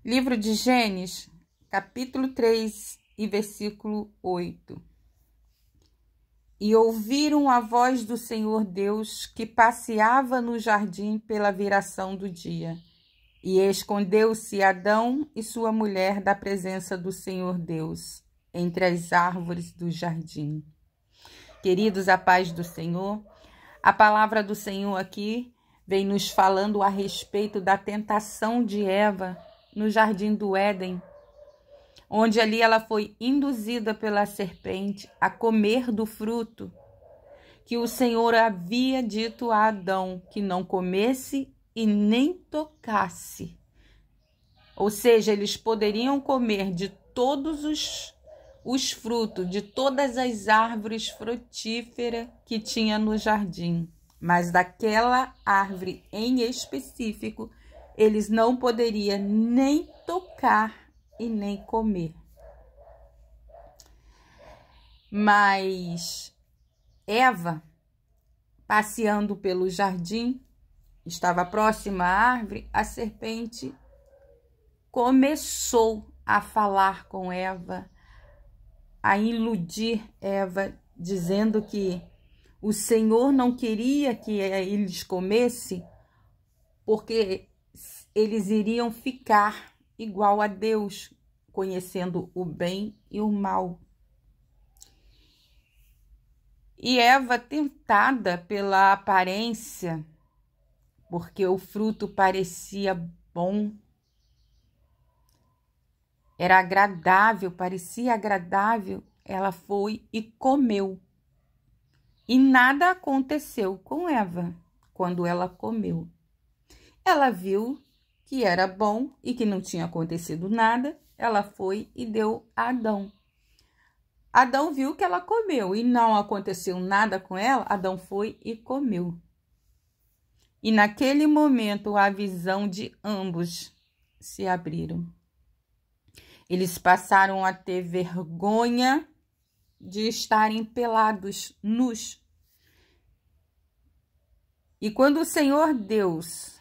Livro de Gênesis, capítulo 3 e versículo 8. E ouviram a voz do Senhor Deus que passeava no jardim pela viração do dia. E escondeu-se Adão e sua mulher da presença do Senhor Deus, entre as árvores do jardim. Queridos, a paz do Senhor, a palavra do Senhor aqui vem nos falando a respeito da tentação de Eva no jardim do Éden, onde ali ela foi induzida pela serpente a comer do fruto que o Senhor havia dito a Adão que não comesse e nem tocasse. Ou seja, eles poderiam comer de todos os frutos, de todas as árvores frutíferas que tinha no jardim, mas daquela árvore em específico, eles não poderiam nem tocar e nem comer. Mas Eva, passeando pelo jardim, estava próxima à árvore, a serpente começou a falar com Eva, a iludir Eva, dizendo que o Senhor não queria que eles comessem, porque eles iriam ficar igual a Deus, conhecendo o bem e o mal. E Eva, tentada pela aparência, porque o fruto parecia bom, era agradável, parecia agradável, ela foi e comeu. E nada aconteceu com Eva quando ela comeu. Ela viu que era bom e que não tinha acontecido nada, ela foi e deu a Adão. Adão viu que ela comeu e não aconteceu nada com ela, Adão foi e comeu. E naquele momento a visão de ambos se abriram. Eles passaram a ter vergonha de estarem pelados, nus. E quando o Senhor Deus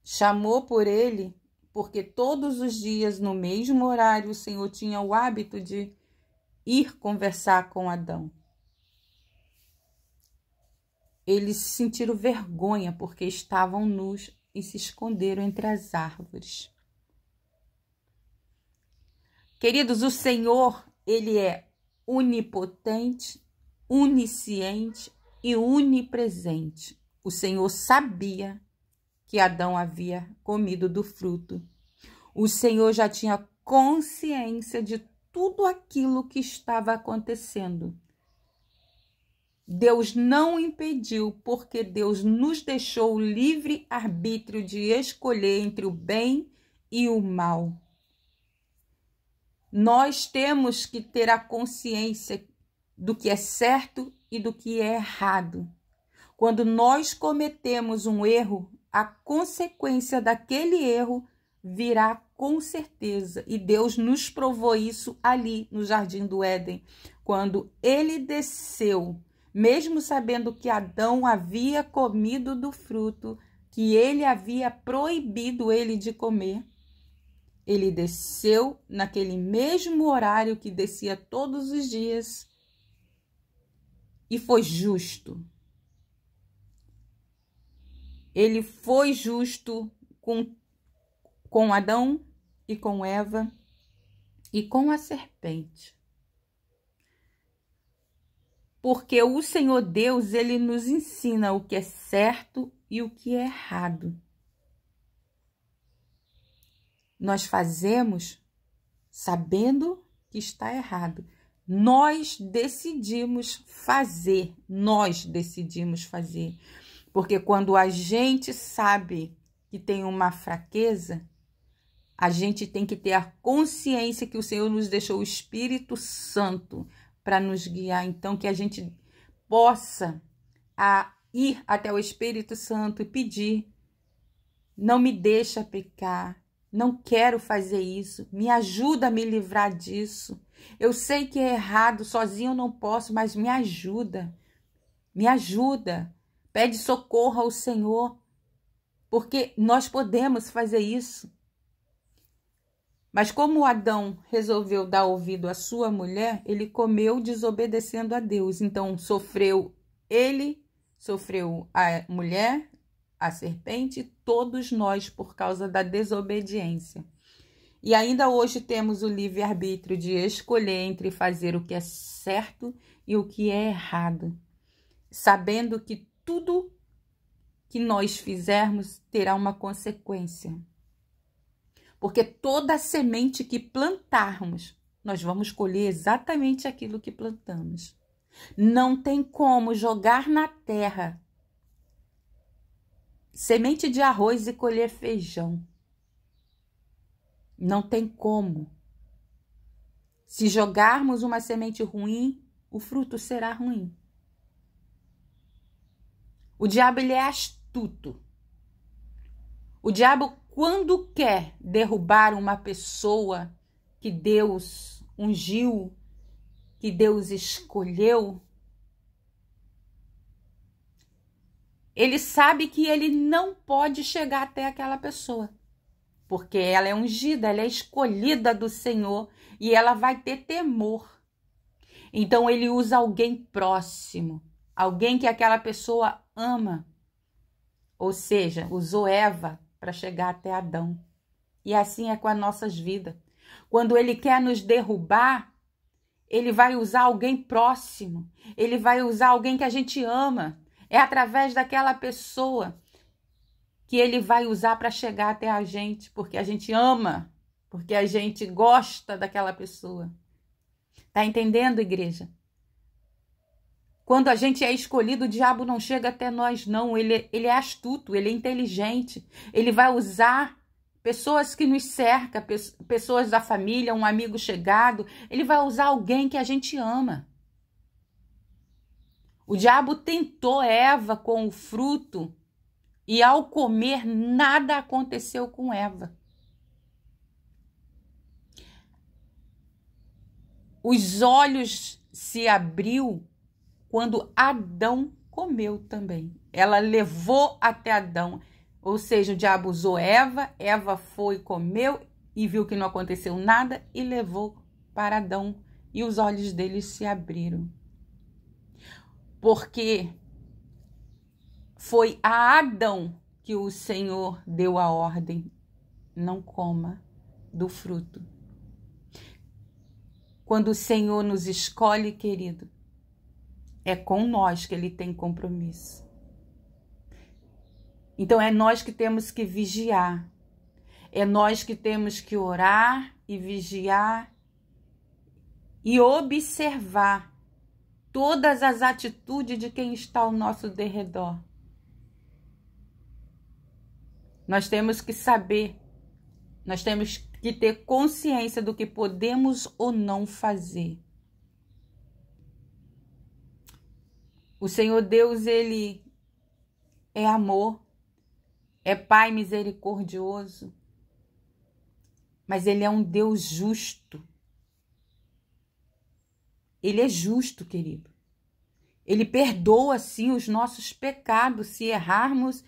chamou por ele, porque todos os dias, no mesmo horário, o Senhor tinha o hábito de ir conversar com Adão. Eles sentiram vergonha porque estavam nus e se esconderam entre as árvores. Queridos, o Senhor, Ele é onipotente, onisciente e onipresente. O Senhor sabia que Adão havia comido do fruto. O Senhor já tinha consciência de tudo aquilo que estava acontecendo. Deus não impediu, porque Deus nos deixou o livre arbítrio de escolher entre o bem e o mal. Nós temos que ter a consciência do que é certo e do que é errado. Quando nós cometemos um erro, a consequência daquele erro virá com certeza. E Deus nos provou isso ali no Jardim do Éden, quando ele desceu, mesmo sabendo que Adão havia comido do fruto, que ele havia proibido ele de comer. Ele desceu naquele mesmo horário que descia todos os dias e foi justo. Ele foi justo com Adão e com Eva e com a serpente. Porque o Senhor Deus, Ele nos ensina o que é certo e o que é errado. Nós fazemos sabendo que está errado. Nós decidimos fazer. Porque quando a gente sabe que tem uma fraqueza, a gente tem que ter a consciência que o Senhor nos deixou o Espírito Santo para nos guiar. Então, que a gente possa ir até o Espírito Santo e pedir: não me deixa pecar, não quero fazer isso, me ajuda a me livrar disso. Eu sei que é errado, sozinho eu não posso, mas me ajuda, me ajuda. Pede socorro ao Senhor, porque nós podemos fazer isso. Mas como Adão resolveu dar ouvido à sua mulher, ele comeu desobedecendo a Deus. Então sofreu ele, sofreu a mulher, a serpente, todos nós por causa da desobediência. E ainda hoje temos o livre-arbítrio de escolher entre fazer o que é certo e o que é errado, sabendo que tudo que nós fizermos terá uma consequência. Porque toda semente que plantarmos, nós vamos colher exatamente aquilo que plantamos. Não tem como jogar na terra semente de arroz e colher feijão. Não tem como. Se jogarmos uma semente ruim, o fruto será ruim. O diabo, ele é astuto. O diabo, quando quer derrubar uma pessoa que Deus ungiu, que Deus escolheu, ele sabe que ele não pode chegar até aquela pessoa, porque ela é ungida, ela é escolhida do Senhor e ela vai ter temor. Então ele usa alguém próximo, alguém que aquela pessoa ama. Ou seja, usou Eva para chegar até Adão. E assim é com as nossas vidas. Quando ele quer nos derrubar, ele vai usar alguém próximo. Ele vai usar alguém que a gente ama. É através daquela pessoa que ele vai usar para chegar até a gente, porque a gente ama, porque a gente gosta daquela pessoa. Tá entendendo, igreja? Quando a gente é escolhido, o diabo não chega até nós, não. Ele é astuto, ele é inteligente. Ele vai usar pessoas que nos cercam, pessoas da família, um amigo chegado. Ele vai usar alguém que a gente ama. O diabo tentou Eva com o fruto e ao comer nada aconteceu com Eva. Os olhos se abriu quando Adão comeu também. Ela levou até Adão. Ou seja, o diabo usou Eva, Eva foi, comeu e viu que não aconteceu nada e levou para Adão. E os olhos dele se abriram. Porque foi a Adão que o Senhor deu a ordem: não coma do fruto. Quando o Senhor nos escolhe, querido, é com nós que ele tem compromisso. Então é nós que temos que vigiar. É nós que temos que orar e vigiar e observar todas as atitudes de quem está ao nosso derredor. Nós temos que saber, nós temos que ter consciência do que podemos ou não fazer. O Senhor Deus, ele é amor, é Pai misericordioso, mas ele é um Deus justo. Ele é justo, querido. Ele perdoa, sim, os nossos pecados, se errarmos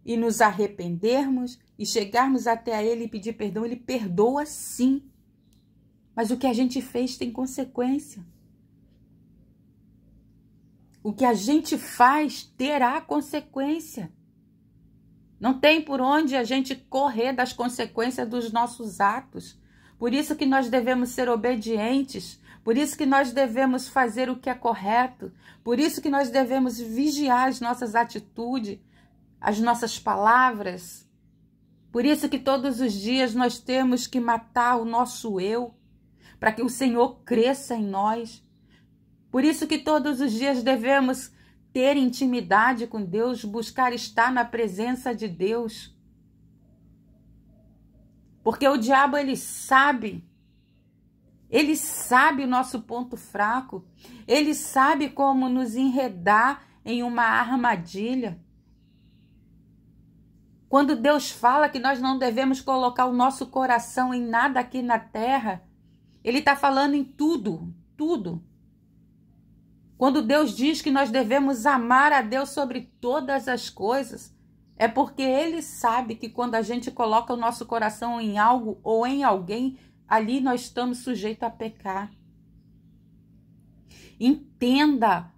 e nos arrependermos e chegarmos até ele e pedir perdão. Ele perdoa, sim. Mas o que a gente fez tem consequência. O que a gente faz terá consequência. Não tem por onde a gente correr das consequências dos nossos atos. Por isso que nós devemos ser obedientes. Por isso que nós devemos fazer o que é correto. Por isso que nós devemos vigiar as nossas atitudes, as nossas palavras. Por isso que todos os dias nós temos que matar o nosso eu, para que o Senhor cresça em nós. Por isso que todos os dias devemos ter intimidade com Deus, buscar estar na presença de Deus. Porque o diabo, ele sabe o nosso ponto fraco, ele sabe como nos enredar em uma armadilha. Quando Deus fala que nós não devemos colocar o nosso coração em nada aqui na terra, ele está falando em tudo, tudo. Quando Deus diz que nós devemos amar a Deus sobre todas as coisas, É porque Ele sabe que quando a gente coloca o nosso coração em algo ou em alguém, ali nós estamos sujeitos a pecar. Entenda,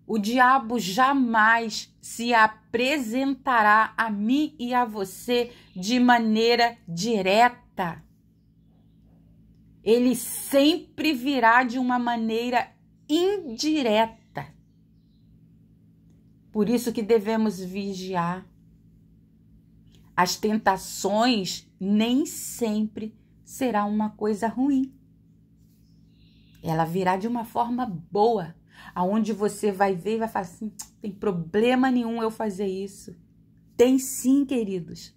o diabo jamais se apresentará a mim e a você de maneira direta. Ele sempre virá de uma maneira indireta. Por isso que devemos vigiar. As tentações nem sempre será uma coisa ruim. Ela virá de uma forma boa, aonde você vai ver e vai falar assim, tem problema nenhum eu fazer isso. Tem sim, queridos.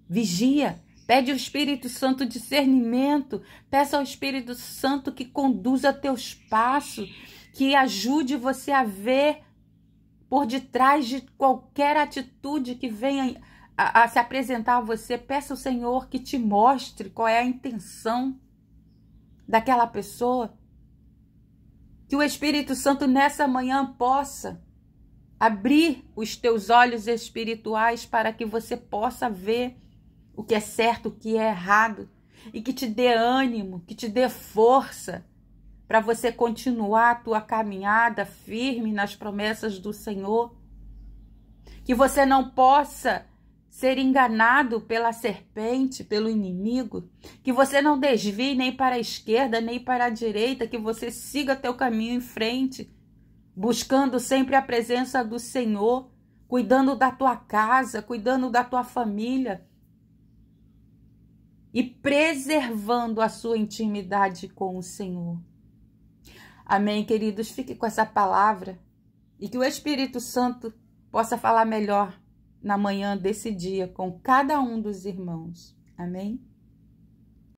Vigia. Pede ao Espírito Santo discernimento. Peça ao Espírito Santo que conduza teus passos, que ajude você a ver por detrás de qualquer atitude que venha a se apresentar a você. Peça ao Senhor que te mostre qual é a intenção daquela pessoa. Que o Espírito Santo nessa manhã possa abrir os teus olhos espirituais para que você possa ver o que é certo, o que é errado, e que te dê ânimo, que te dê força para você continuar a tua caminhada firme nas promessas do Senhor. Que você não possa ser enganado pela serpente, pelo inimigo, que você não desvie nem para a esquerda, nem para a direita, que você siga teu caminho em frente, buscando sempre a presença do Senhor, cuidando da tua casa, cuidando da tua família, e preservando a sua intimidade com o Senhor. Amém, queridos? Fique com essa palavra e que o Espírito Santo possa falar melhor na manhã desse dia com cada um dos irmãos. Amém?